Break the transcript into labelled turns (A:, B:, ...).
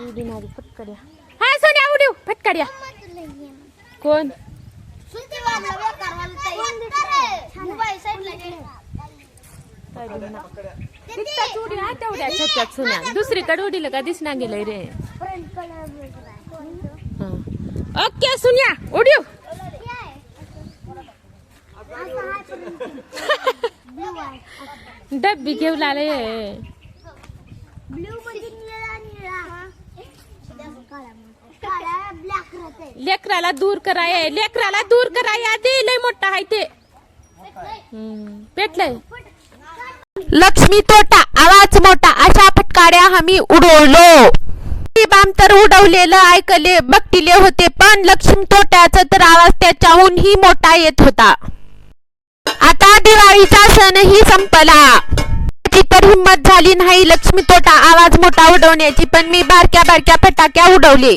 A: उडीनारी फटकड्या. हा सोन्या उडीव फटकड्या. कोण तेवढ्या छत्यात सोन्या दुसरीकडे उडील का दिसना गेलंय रे. ओके सोन्या उडीव. डब्बी घेऊन आले. लेकराला दूर कराय आधी लय मोठा आहे ते. पेटलंय. लक्ष्मी तोटा आवाज मोठा अशा फटकाड्या आम्ही उडवलो. बाम तर उडवलेलं ऐकले बघतिले होते पण लक्ष्मी तोट्याचा तर आवाज त्याच्याहूनही मोठा येत होता. आता दिवाळीचा सणही संपला. तर हिम्मत झाली नाही लक्ष्मी तोटा आवाज मोठा उडवण्याची पण मी बारक्या बारक्या फटाक्या उडवले.